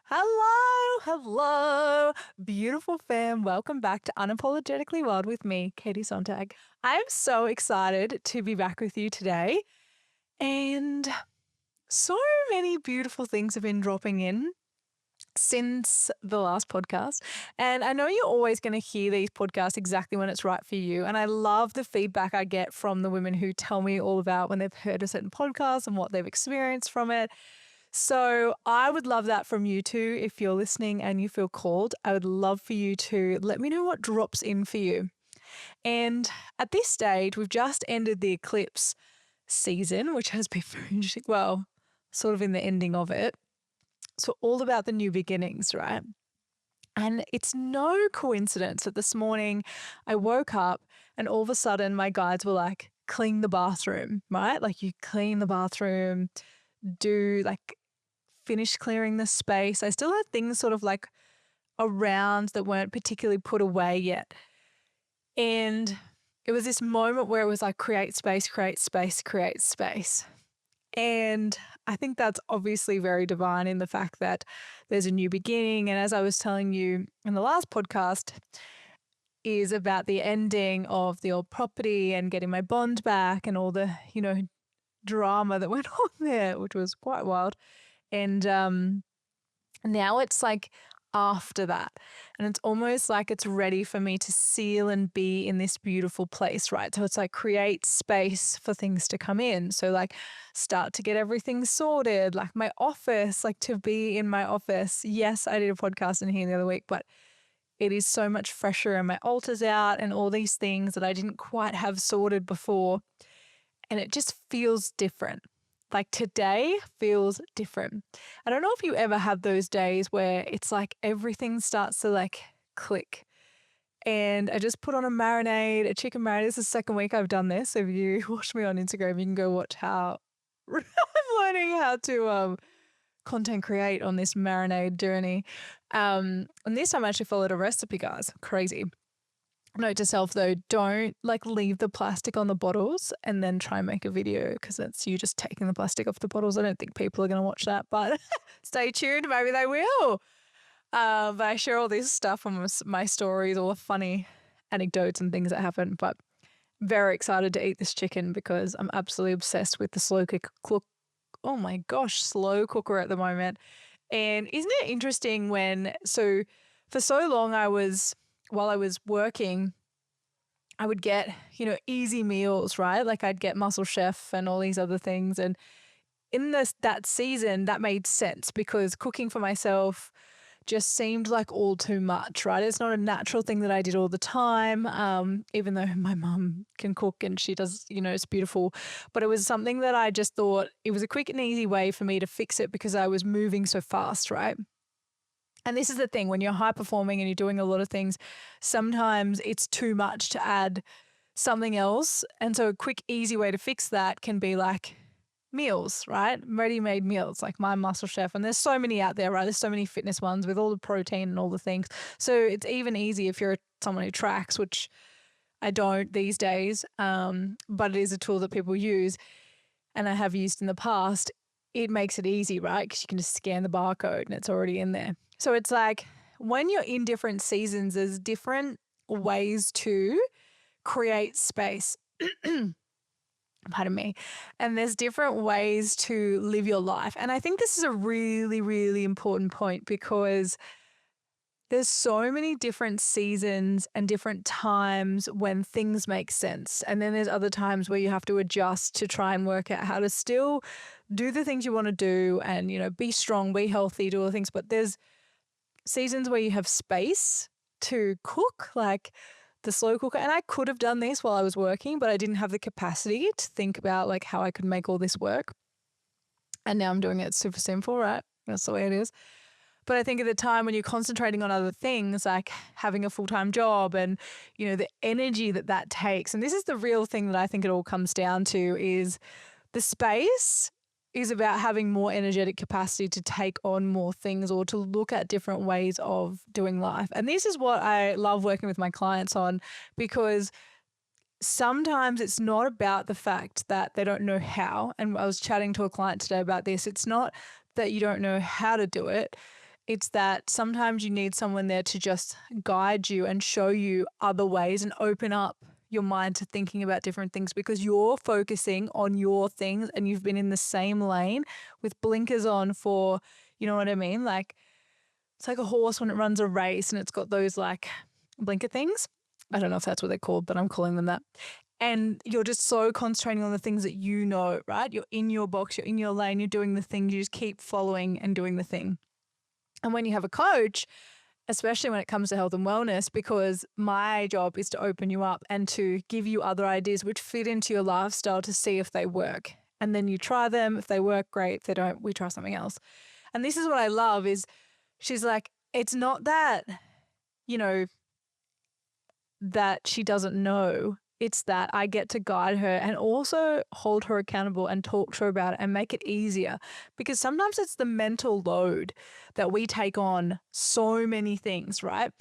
Hello, beautiful fam. Welcome back to Unapologetically Wild with me, Katie Sontag. I'm so excited to be back with you today. And so many beautiful things have been dropping in since the last podcast. And I know you're always going to hear these podcasts exactly when it's right for you. And I love the feedback I get from the women who tell me all about when they've heard a certain podcast and what they've experienced from it. So I would love that from you too. If you're listening and you feel called, I would love for you to let me know what drops in for you. And at this stage, we've just ended the eclipse season, which has been very interesting. Well, sort of in the ending of it. So all about the new beginnings, right? And it's no coincidence that this morning I woke up and all of a sudden my guides were like, clean the bathroom, right? Like you clean the bathroom, finish clearing the space. I still had things sort of like around that weren't particularly put away yet. And it was this moment where it was like create space, create space, create space. And I think that's obviously very divine in the fact that there's a new beginning. And as I was telling you in the last podcast, is about the ending of the old property and getting my bond back and all the, drama that went on there, which was quite wild. And now it's like after that. And it's almost like it's ready for me to seal and be in this beautiful place, right? So it's like create space for things to come in. So like start to get everything sorted, like my office, like to be in my office. Yes, I did a podcast in here the other week, but it is so much fresher and my altar's out and all these things that I didn't quite have sorted before. And it just feels different. Like today feels different. I don't know if you ever have those days where it's like everything starts to like click. And I just put on a chicken marinade. This is the second week I've done this. So if you watch me on Instagram, you can go watch how I'm learning how to content create on this marinade journey. And this time I actually followed a recipe, guys. Crazy. Note to self though, don't like leave the plastic on the bottles and then try and make a video because that's you just taking the plastic off the bottles. I don't think people are going to watch that, but stay tuned. Maybe they will. But I share all this stuff on my stories, all the funny anecdotes and things that happen. But very excited to eat this chicken because I'm absolutely obsessed with the slow cooker at the moment. And isn't it interesting for so long while I was working, I would get, easy meals, right? Like I'd get Muscle Chef and all these other things. And in that season, that made sense because cooking for myself just seemed like all too much, right? It's not a natural thing that I did all the time, even though my mum can cook and she does, it's beautiful. But it was something that I just thought it was a quick and easy way for me to fix it because I was moving so fast, right? And this is the thing, when you're high performing and you're doing a lot of things, sometimes it's too much to add something else. And so a quick, easy way to fix that can be like meals, right? Ready-made meals like My Muscle Chef. And there's so many out there, right? There's so many fitness ones with all the protein and all the things. So it's even easy if you're someone who tracks, which I don't these days, but it is a tool that people use and I have used in the past. It makes it easy, right? Because you can just scan the barcode and it's already in there. So it's like when you're in different seasons, there's different ways to create space. Pardon me. And there's different ways to live your life. And I think this is a really, really important point because there's so many different seasons and different times when things make sense. And then there's other times where you have to adjust to try and work out how to still do the things you want to do and, be strong, be healthy, do all the things. But there's seasons where you have space to cook, like the slow cooker. And I could have done this while I was working, but I didn't have the capacity to think about like how I could make all this work. And now I'm doing it super simple, right? That's the way it is. But I think at the time when you're concentrating on other things, like having a full-time job and, the energy that takes. And this is the real thing that I think it all comes down to is the space is about having more energetic capacity to take on more things or to look at different ways of doing life. And this is what I love working with my clients on because sometimes it's not about the fact that they don't know how. And I was chatting to a client today about this. It's not that you don't know how to do it. It's that sometimes you need someone there to just guide you and show you other ways and open up your mind to thinking about different things, because you're focusing on your things and you've been in the same lane with blinkers on for, you know what I mean? Like, it's like a horse when it runs a race and it's got those like blinker things. I don't know if that's what they're called, but I'm calling them that. And you're just so concentrating on the things that you know, right? You're in your box, you're in your lane, you're doing the thing, you just keep following and doing the thing. And when you have a coach, especially when it comes to health and wellness, because my job is to open you up and to give you other ideas which fit into your lifestyle to see if they work. And then you try them. If they work, great. If they don't, we try something else. And this is what I love is she's like, it's not that, you know, that she doesn't know. It's that I get to guide her and also hold her accountable and talk to her about it and make it easier. Because sometimes it's the mental load that we take on so many things, right?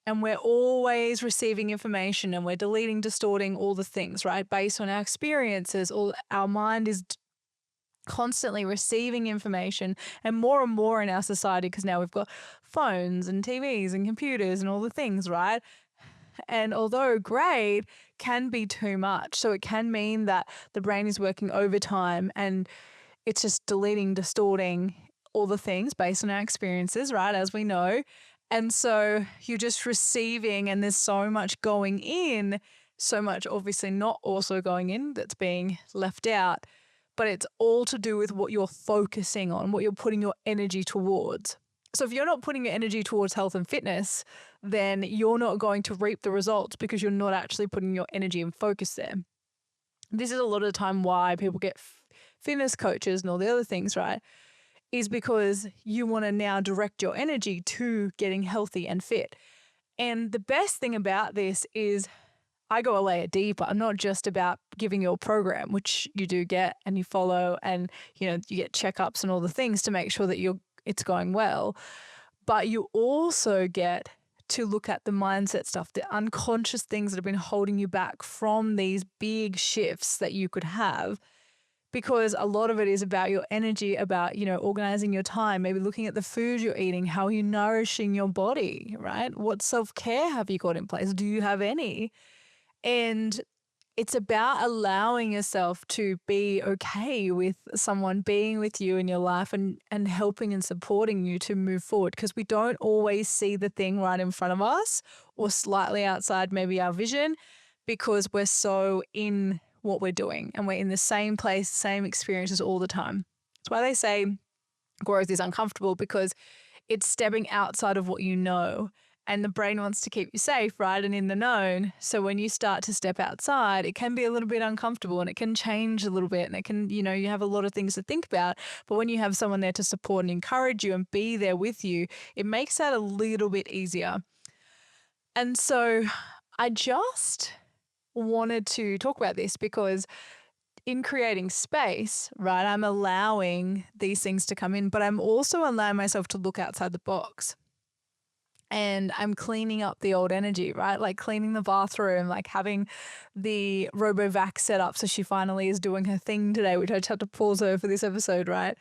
And we're always receiving information and we're deleting, distorting all the things, right? Based on our experiences, all our mind is constantly receiving information, and more in our society, because now we've got phones and TVs and computers and all the things, right? And although great, can be too much. So it can mean that the brain is working overtime and it's just deleting, distorting all the things based on our experiences, right? As we know. And so you're just receiving, and there's so much going in, so much obviously not also going in that's being left out. But it's all to do with what you're focusing on, what you're putting your energy towards. So if you're not putting your energy towards health and fitness, then you're not going to reap the results because you're not actually putting your energy and focus there. This is a lot of the time why people get fitness coaches and all the other things, right? Is because you want to now direct your energy to getting healthy and fit. And the best thing about this is I go a layer deeper, not just about giving you a program, which you do get and you follow, and you get checkups and all the things to make sure that it's going well. But you also get to look at the mindset stuff, the unconscious things that have been holding you back from these big shifts that you could have. Because a lot of it is about your energy, about, organizing your time, maybe looking at the food you're eating, how you're nourishing your body, right? What self-care have you got in place? Do you have any? And it's about allowing yourself to be okay with someone being with you in your life and helping and supporting you to move forward, because we don't always see the thing right in front of us or slightly outside maybe our vision, because we're so in what we're doing and we're in the same place, same experiences all the time. That's why they say growth is uncomfortable, because it's stepping outside of what you know. And the brain wants to keep you safe, right? And in the known. So when you start to step outside, it can be a little bit uncomfortable and it can change a little bit. And it can, you have a lot of things to think about. But when you have someone there to support and encourage you and be there with you, it makes that a little bit easier. And so I just wanted to talk about this because in creating space, right, I'm allowing these things to come in, but I'm also allowing myself to look outside the box. And I'm cleaning up the old energy, right? Like cleaning the bathroom, like having the RoboVac set up. So she finally is doing her thing today, which I just had to pause her for this episode, right?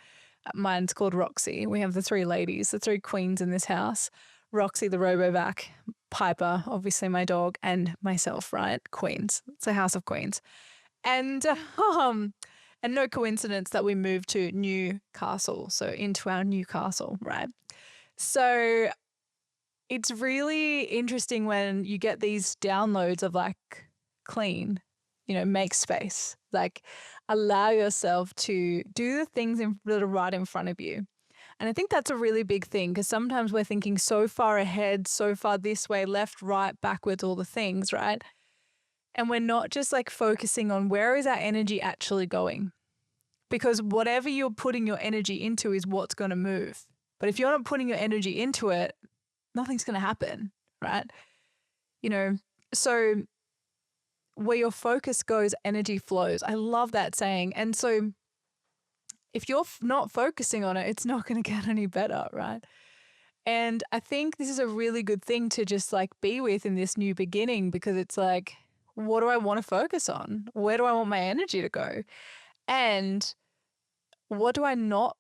Mine's called Roxy. We have the three ladies, the three queens in this house. Roxy, the RoboVac, Piper, obviously my dog, and myself, right? Queens. It's a house of queens. And no coincidence that we moved to Newcastle, so into our new castle, right? So it's really interesting when you get these downloads of like clean, make space, like allow yourself to do the things that are right in front of you. And I think that's a really big thing, because sometimes we're thinking so far ahead, so far this way, left, right, backwards, all the things, right? And we're not just like focusing on where is our energy actually going, because whatever you're putting your energy into is what's going to move. But if you're not putting your energy into it, nothing's going to happen, right? So where your focus goes, energy flows. I love that saying. And so if you're not focusing on it, it's not going to get any better, right? And I think this is a really good thing to just like be with in this new beginning, because it's like, what do I want to focus on? Where do I want my energy to go? And what do I not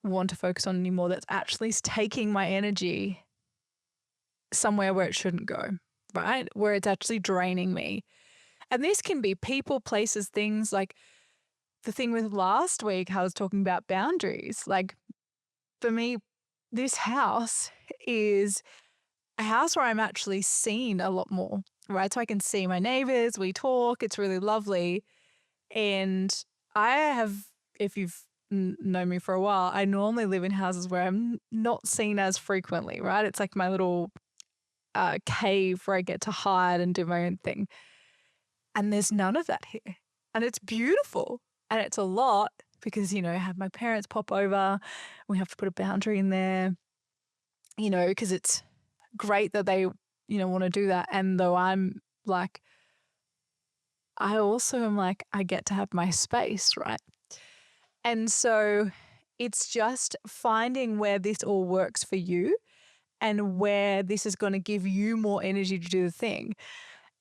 want to focus on anymore that's actually taking my energy somewhere where it shouldn't go, right? Where it's actually draining me. And this can be people, places, things. Like the thing with last week, I was talking about boundaries. Like for me, this house is a house where I'm actually seen a lot more, right? So I can see my neighbors, we talk, it's really lovely. And I have, if you've known me for a while, I normally live in houses where I'm not seen as frequently, right? It's like my little cave where I get to hide and do my own thing. And there's none of that here. And it's beautiful. And it's a lot because, I have my parents pop over. We have to put a boundary in there, because it's great that they, want to do that. And though I'm like, I also am like, I get to have my space, right? And so it's just finding where this all works for you and where this is going to give you more energy to do the thing.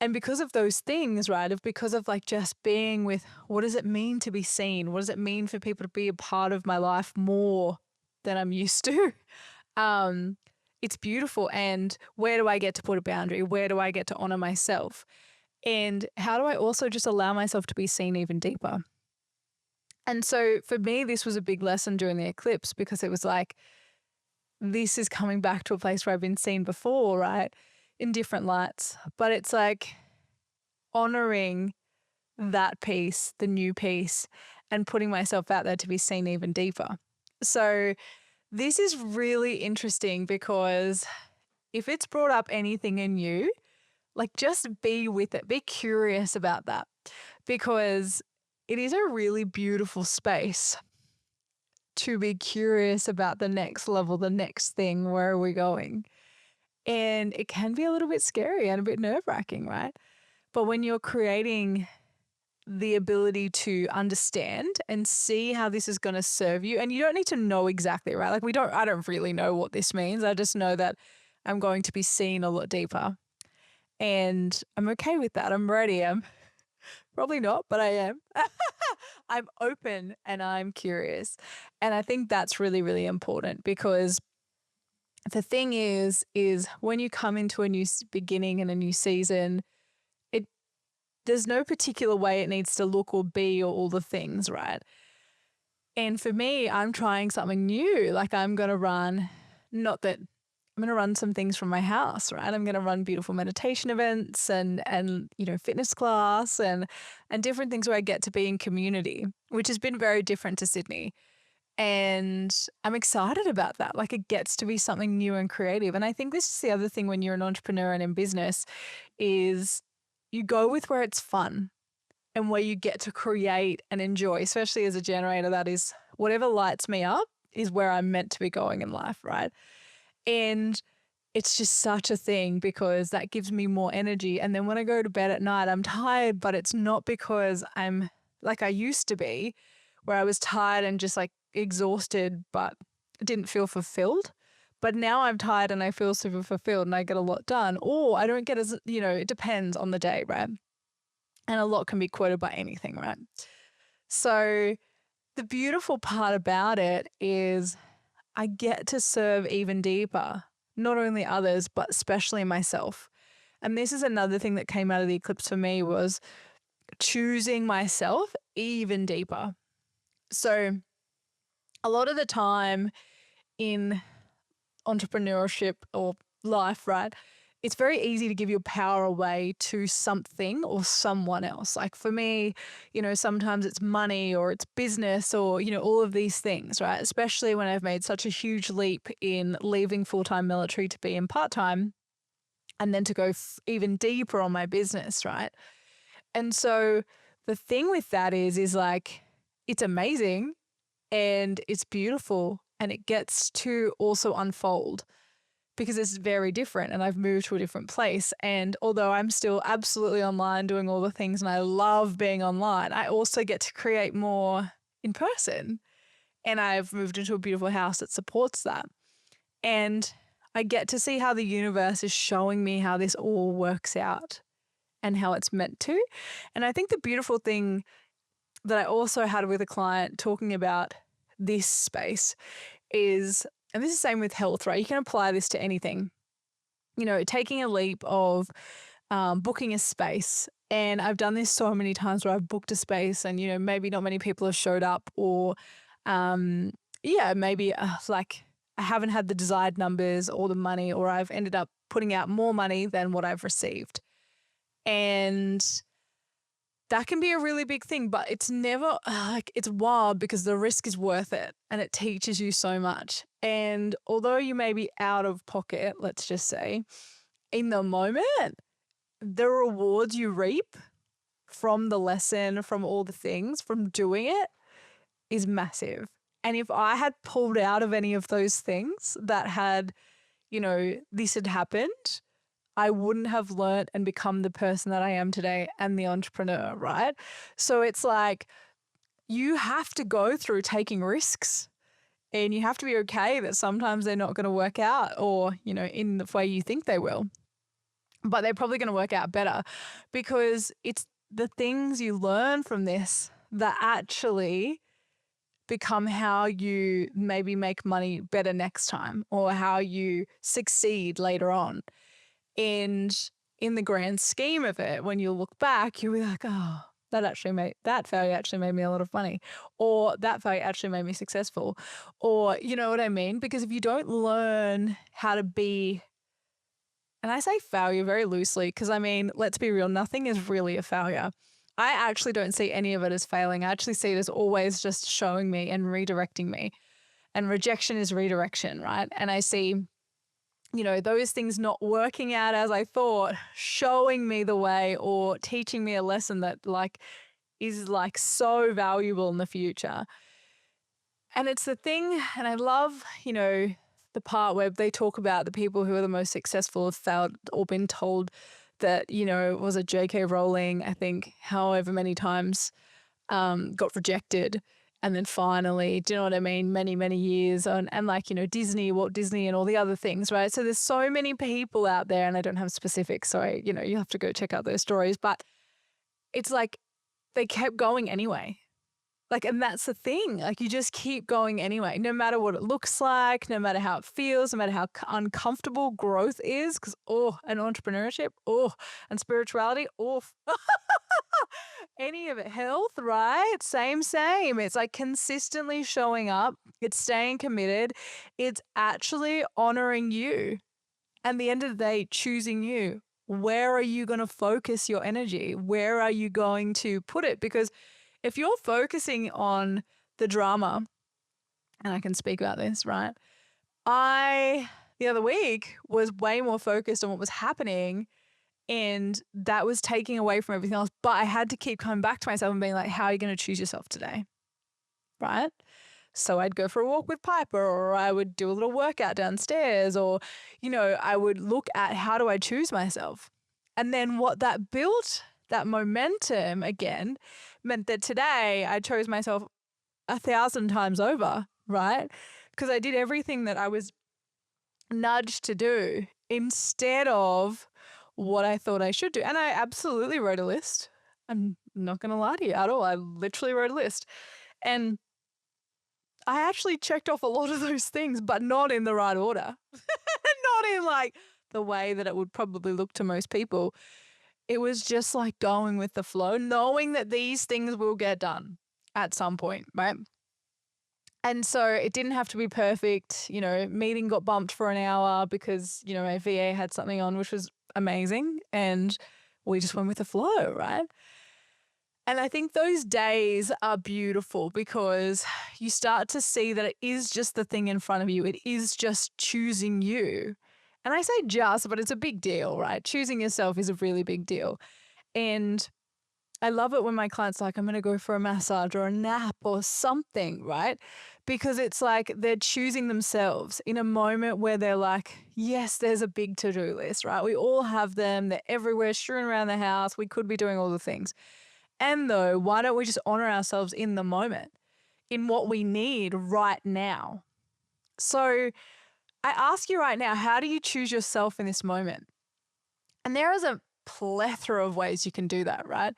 And because of those things, right, because of like just being with what does it mean to be seen? What does it mean for people to be a part of my life more than I'm used to? It's beautiful. And where do I get to put a boundary? Where do I get to honor myself? And how do I also just allow myself to be seen even deeper? And so for me, this was a big lesson during the eclipse because it was like, this is coming back to a place where I've been seen before, right? In different lights. But it's like honoring that piece, the new piece, and putting myself out there to be seen even deeper. So this is really interesting because if it's brought up anything in you, like just be with it, be curious about that because it is a really beautiful space to be curious about the next level, the next thing, where are we going? And it can be a little bit scary and a bit nerve-wracking, right? But when you're creating the ability to understand and see how this is going to serve you, and you don't need to know exactly, right? Like I don't really know what this means. I just know that I'm going to be seen a lot deeper. And I'm okay with that. I'm ready. I'm probably not, but I am. I'm open and I'm curious. And I think that's really, really important because the thing is when you come into a new beginning and a new season, there's no particular way it needs to look or be or all the things, right? And for me, I'm trying something new. Like I'm going to run, not that I'm going to run some things from my house, right? I'm going to run beautiful meditation events and fitness class and different things where I get to be in community, which has been very different to Sydney. And I'm excited about that. Like it gets to be something new and creative. And I think this is the other thing when you're an entrepreneur and in business is you go with where it's fun and where you get to create and enjoy, especially as a generator. That is whatever lights me up is where I'm meant to be going in life, right? And it's just such a thing because that gives me more energy. And then when I go to bed at night, I'm tired, but it's not because I'm like I used to be, where I was tired and just like exhausted, but didn't feel fulfilled. But now I'm tired and I feel super fulfilled and I get a lot done. Or I don't get as, it depends on the day, right? And a lot can be quoted by anything, right? So the beautiful part about it is I get to serve even deeper, not only others, but especially myself. And this is another thing that came out of the eclipse for me was choosing myself even deeper. So a lot of the time in entrepreneurship or life, right, it's very easy to give your power away to something or someone else. Like for me, sometimes it's money or it's business or, all of these things, right? Especially when I've made such a huge leap in leaving full-time military to be in part-time and then to go even deeper on my business, right? And so the thing with that is like, it's amazing and it's beautiful and it gets to also unfold because it's very different and I've moved to a different place. And although I'm still absolutely online doing all the things and I love being online, I also get to create more in person. And I've moved into a beautiful house that supports that. And I get to see how the universe is showing me how this all works out and how it's meant to. And I think the beautiful thing that I also had with a client talking about this space is, and this is the same with health, right? You can apply this to anything, taking a leap of booking a space. And I've done this so many times where I've booked a space and, maybe not many people have showed up, or maybe like I haven't had the desired numbers or the money, or I've ended up putting out more money than what I've received. And that can be a really big thing, but it's never it's wild because the risk is worth it and it teaches you so much. And although you may be out of pocket, let's just say, in the moment, the rewards you reap from the lesson, from all the things, from doing it is massive. And if I had pulled out of any of those things that had, this had happened, I wouldn't have learned and become the person that I am today and the entrepreneur, right? So it's like you have to go through taking risks, and you have to be okay that sometimes they're not going to work out, or, in the way you think they will. But they're probably going to work out better, because it's the things you learn from this that actually become how you maybe make money better next time, or how you succeed later on. And in the grand scheme of it, when you look back, you'll be like, oh, that failure actually made me a lot of money, or that failure actually made me successful, or you know what I mean? Because if you don't learn how to be, and I say failure very loosely because let's be real, nothing is really a failure. I actually don't see any of it as failing. I actually see it as always just showing me and redirecting me. And rejection is redirection, right? And I see, those things not working out as I thought, showing me the way or teaching me a lesson that is so valuable in the future. And it's the thing, and I love, the part where they talk about the people who are the most successful have failed or been told that, was a J.K. Rowling, I think, however many times got rejected. And then finally, do you know what I mean? Many, many years and Disney, Walt Disney and all the other things, right? So there's so many people out there, and I don't have specifics. So, you have to go check out those stories. But it's like they kept going anyway. And that's the thing. You just keep going anyway, no matter what it looks like, no matter how it feels, no matter how uncomfortable growth is. Because, and entrepreneurship, and spirituality, any of it, health, right? Same. It's consistently showing up. It's staying committed. It's actually honoring you. And the end of the day, choosing you. Where are you going to focus your energy? Where are you going to put it? Because if you're focusing on the drama, and I can speak about this, right? The other week, was way more focused on what was happening, and that was taking away from everything else. But I had to keep coming back to myself and being like, how are you going to choose yourself today? Right? So I'd go for a walk with Piper, or I would do a little workout downstairs, or, I would look at how do I choose myself? And then what that built, that momentum again, meant that today I chose myself 1,000 times over, right? Because I did everything that I was nudged to do instead of what I thought I should do. And I absolutely wrote a list. I'm not going to lie to you at all. I literally wrote a list. And I actually checked off a lot of those things, but not in the right order. Not in the way that it would probably look to most people. It was just going with the flow, knowing that these things will get done at some point, right? And so it didn't have to be perfect. Meeting got bumped for an hour because, my VA had something on, which was amazing. And we just went with the flow, right? And I think those days are beautiful because you start to see that it is just the thing in front of you. It is just choosing you. And I say just, but it's a big deal, right? Choosing yourself is a really big deal. And I love it when my clients are like, I'm going to go for a massage or a nap or something, right? Because it's they're choosing themselves in a moment where they're like, yes, there's a big to-do list, right? We all have them. They're everywhere, strewn around the house. We could be doing all the things. And though, why don't we just honor ourselves in the moment, in what we need right now? So I ask you right now, how do you choose yourself in this moment? And there is a plethora of ways you can do that, right?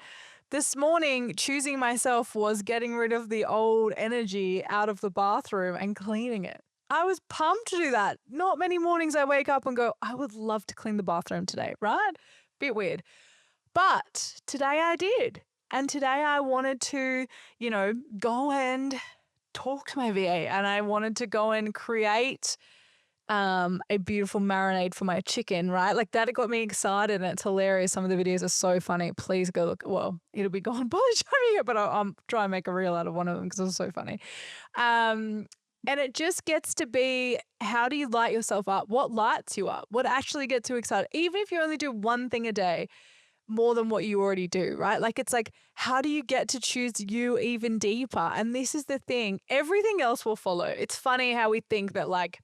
This morning, choosing myself was getting rid of the old energy out of the bathroom and cleaning it. I was pumped to do that. Not many mornings I wake up and go, I would love to clean the bathroom today, right? Bit weird. But today I did. And today I wanted to, go and talk to my VA, and I wanted to go and create a beautiful marinade for my chicken, right? Like that got me excited, and it's hilarious. Some of the videos are so funny. Please go look. Well, it'll be gone by the time you get, but I'll try and make a reel out of one of them because it was so funny. And it just gets to be, how do you light yourself up? What lights you up? What actually gets you excited? Even if you only do one thing a day, more than what you already do, right? Like it's like, how do you get to choose you even deeper? And this is the thing. Everything else will follow. It's funny how we think that like,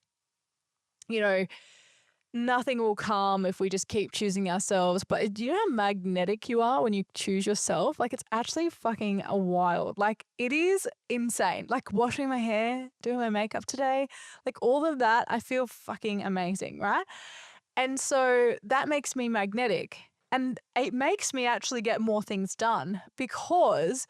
nothing will come if we just keep choosing ourselves. But do you know how magnetic you are when you choose yourself? Like it's actually fucking wild. Like it is insane. Like washing my hair, doing my makeup today, like all of that, I feel fucking amazing, right? And so that makes me magnetic. And it makes me actually get more things done because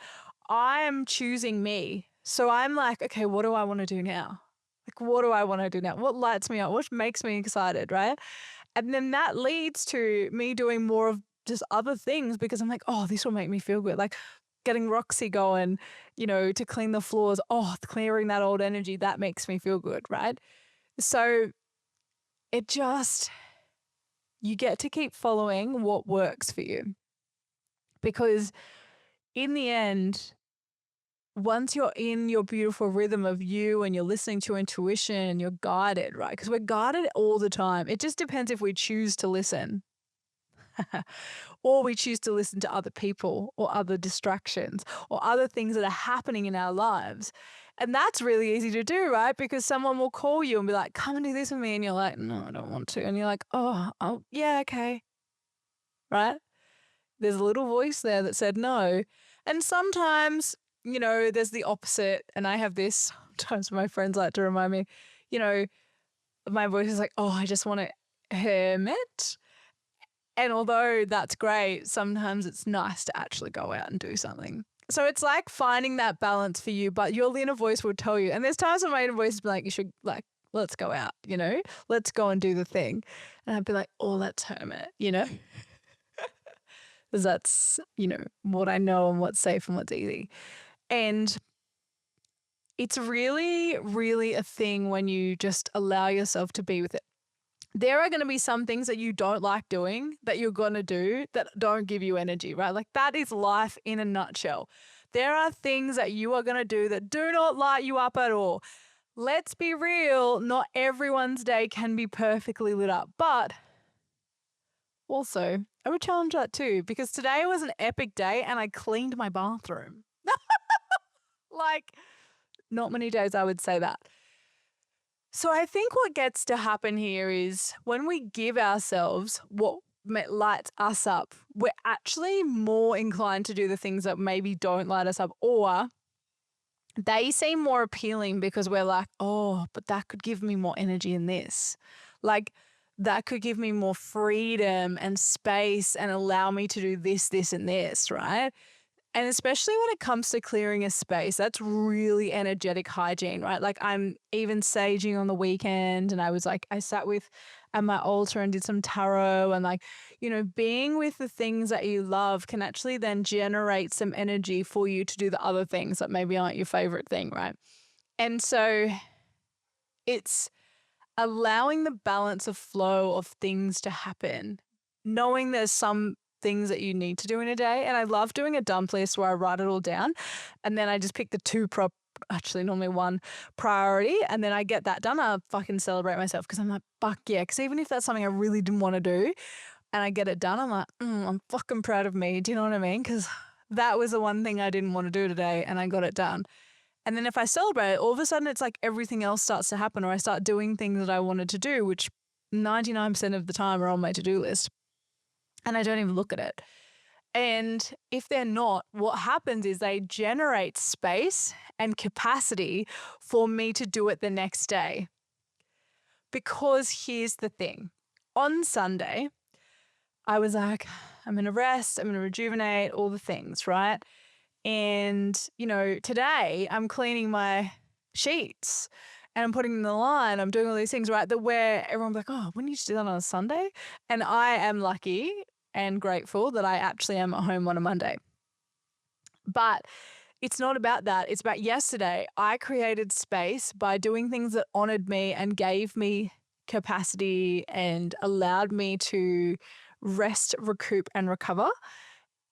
I'm choosing me. So I'm like, okay, what do I want to do now? Like, what do I want to do now? What lights me up? What makes me excited, right? And then that leads to me doing more of just other things because I'm like, oh, this will make me feel good. Like getting Roxy going, to clean the floors. Oh, clearing that old energy, that makes me feel good, right? So you get to keep following what works for you. Because in the end, once you're in your beautiful rhythm of you and you're listening to intuition, you're guided, right? Because we're guided all the time. It just depends if we choose to listen or we choose to listen to other people or other distractions or other things that are happening in our lives. And that's really easy to do, right? Because someone will call you and be like, come and do this with me. And you're like, no, I don't want to. And you're like, oh, yeah, okay. Right? There's a little voice there that said no. And sometimes, there's the opposite. And I have this, sometimes my friends like to remind me, my voice is like, oh, I just want to hermit. And although that's great, sometimes it's nice to actually go out and do something. So it's like finding that balance for you, but your inner voice will tell you. And there's times when my inner voice is like, you should let's go out, let's go and do the thing. And I'd be like, oh, let's hermit, because that's, what I know and what's safe and what's easy. And it's really, really a thing when you just allow yourself to be with it. There are going to be some things that you don't like doing that you're going to do that don't give you energy, right? Like that is life in a nutshell. There are things that you are going to do that do not light you up at all. Let's be real, not everyone's day can be perfectly lit up, but also I would challenge that too, because today was an epic day and I cleaned my bathroom. Like, not many days I would say that. So I think what gets to happen here is when we give ourselves what lights us up, we're actually more inclined to do the things that maybe don't light us up, or they seem more appealing because we're like, oh, but that could give me more energy in this. Like that could give me more freedom and space and allow me to do this, this, and this, right? And especially when it comes to clearing a space, that's really energetic hygiene, right? Like I'm even saging on the weekend and I sat at my altar and did some tarot and being with the things that you love can actually then generate some energy for you to do the other things that maybe aren't your favorite thing, right? And so it's allowing the balance of flow of things to happen, knowing there's some things that you need to do in a day. And I love doing a dump list where I write it all down and then I just pick the actually normally one priority, and then I get that done. I'll fucking celebrate myself because I'm like, fuck yeah. Because even if that's something I really didn't want to do and I get it done, I'm like, I'm fucking proud of me. Do you know what I mean? Because that was the one thing I didn't want to do today and I got it done. And then if I celebrate, all of a sudden it's like everything else starts to happen, or I start doing things that I wanted to do, which 99% of the time are on my to-do list. And I don't even look at it. And if they're not, what happens is they generate space and capacity for me to do it the next day. Because here's the thing. On Sunday, I was like, I'm going to rest, I'm going to rejuvenate, all the things, right? And, today I'm cleaning my sheets and I'm putting them in the line. I'm doing all these things, right? That where everyone's like, oh, wouldn't you just do that on a Sunday? And I am lucky and grateful that I actually am at home on a Monday. But it's not about that. It's about yesterday. I created space by doing things that honored me and gave me capacity and allowed me to rest, recoup, and recover.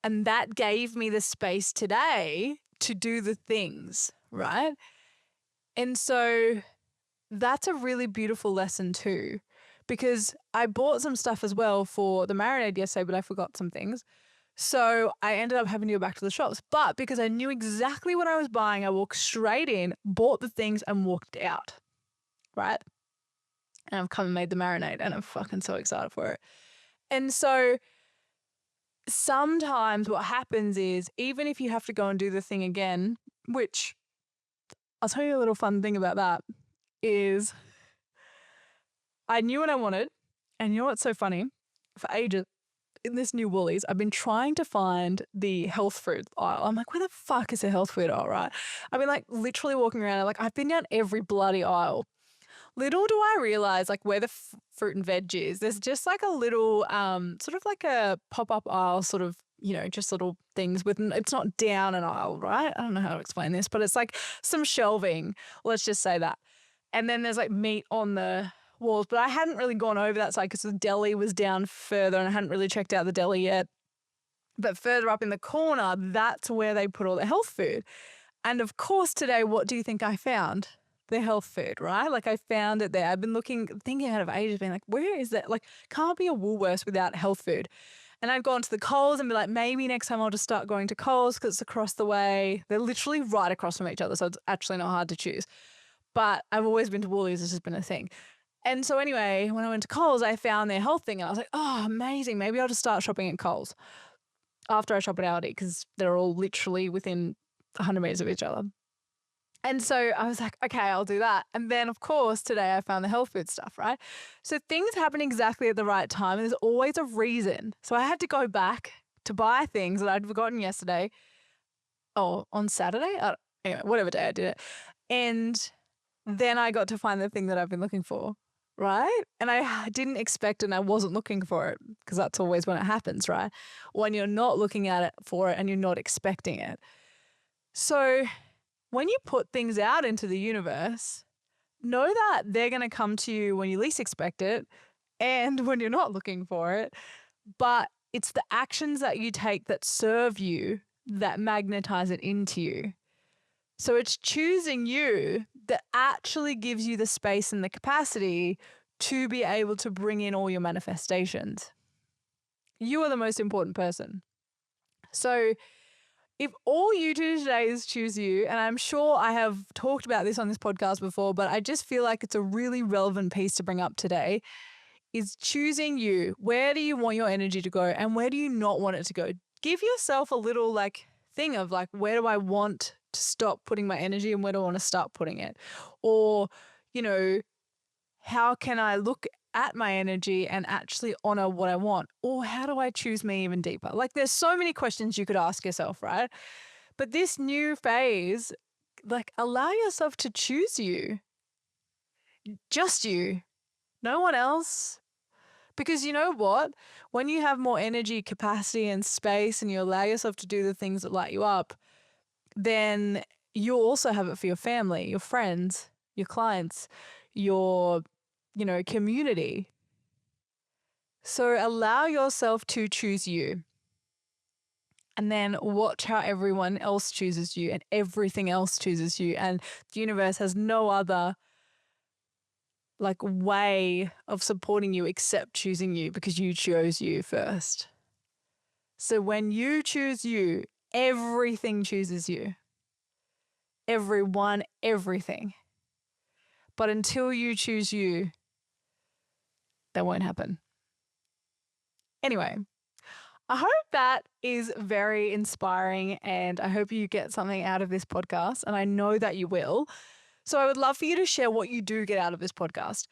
And that gave me the space today to do the things, right? And so that's a really beautiful lesson too, because I bought some stuff as well for the marinade yesterday, but I forgot some things. So I ended up having to go back to the shops. But because I knew exactly what I was buying, I walked straight in, bought the things, and walked out, right? And I've come and made the marinade, and I'm fucking so excited for it. And so sometimes what happens is, even if you have to go and do the thing again, which I'll tell you a little fun thing about that, is I knew what I wanted. And you know what's so funny? For ages, in this new Woolies, I've been trying to find the health food aisle. I'm like, where the fuck is the health food aisle, right? I've been like literally walking around. I've been down every bloody aisle. Little do I realize, like, where the fruit and veg is, there's just like a little, sort of like a pop-up aisle, sort of, just little things with, it's not down an aisle, right? I don't know how to explain this, but it's like some shelving. Let's just say that. And then there's like meat on the walls, but I hadn't really gone over that side because the deli was down further and I hadn't really checked out the deli yet. But further up in the corner, that's where they put all the health food. And of course, today, what do you think I found? The health food, right? Like, I found it there. I've been thinking out of ages, being like, where is that? Like, can't be a Woolworths without health food. And I've gone to the Coles and be like, maybe next time I'll just start going to Coles because it's across the way. They're literally right across from each other, so it's actually not hard to choose. But I've always been to Woolies. It's just been a thing. And so anyway, when I went to Coles, I found their health thing. And I was like, oh, amazing. Maybe I'll just start shopping at Coles after I shop at Aldi because they're all literally within 100 meters of each other. And so I was like, okay, I'll do that. And then, of course, today I found the health food stuff, right? So things happen exactly at the right time. And there's always a reason. So I had to go back to buy things that I'd forgotten yesterday. Oh, on Saturday? Anyway, whatever day I did it. And then I got to find the thing that I've been looking for, right? And I didn't expect it and I wasn't looking for it because that's always when it happens, right? When you're not looking at it for it and you're not expecting it. So when you put things out into the universe, know that they're going to come to you when you least expect it and when you're not looking for it. But it's the actions that you take that serve you that magnetize it into you. So it's choosing you that actually gives you the space and the capacity to be able to bring in all your manifestations. You are the most important person. So if all you do today is choose you, and I'm sure I have talked about this on this podcast before, but I just feel like it's a really relevant piece to bring up today, is choosing you. Where do you want your energy to go and where do you not want it to go? Give yourself a little thing of where do I want to stop putting my energy and where do I want to start putting it? Or, how can I look at my energy and actually honor what I want? Or how do I choose me even deeper? There's so many questions you could ask yourself, right? But this new phase, allow yourself to choose you. Just you. No one else. Because you know what? When you have more energy, capacity, and space, and you allow yourself to do the things that light you up, then you'll also have it for your family, your friends, your clients, your, community. So allow yourself to choose you. And then watch how everyone else chooses you and everything else chooses you. And the universe has no other way of supporting you except choosing you because you chose you first. So when you choose you, everything chooses you. Everyone, everything. But until you choose you, that won't happen. Anyway, I hope that is very inspiring and I hope you get something out of this podcast, and I know that you will. So I would love for you to share what you do get out of this podcast.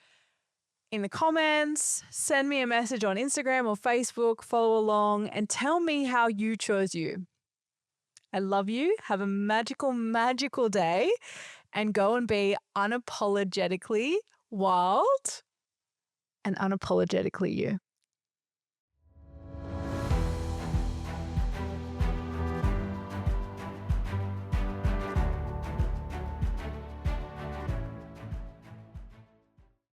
in the comments, send me a message on Instagram or Facebook, follow along, and tell me how you chose you. I love you. Have a magical, magical day and go and be unapologetically wild and unapologetically you.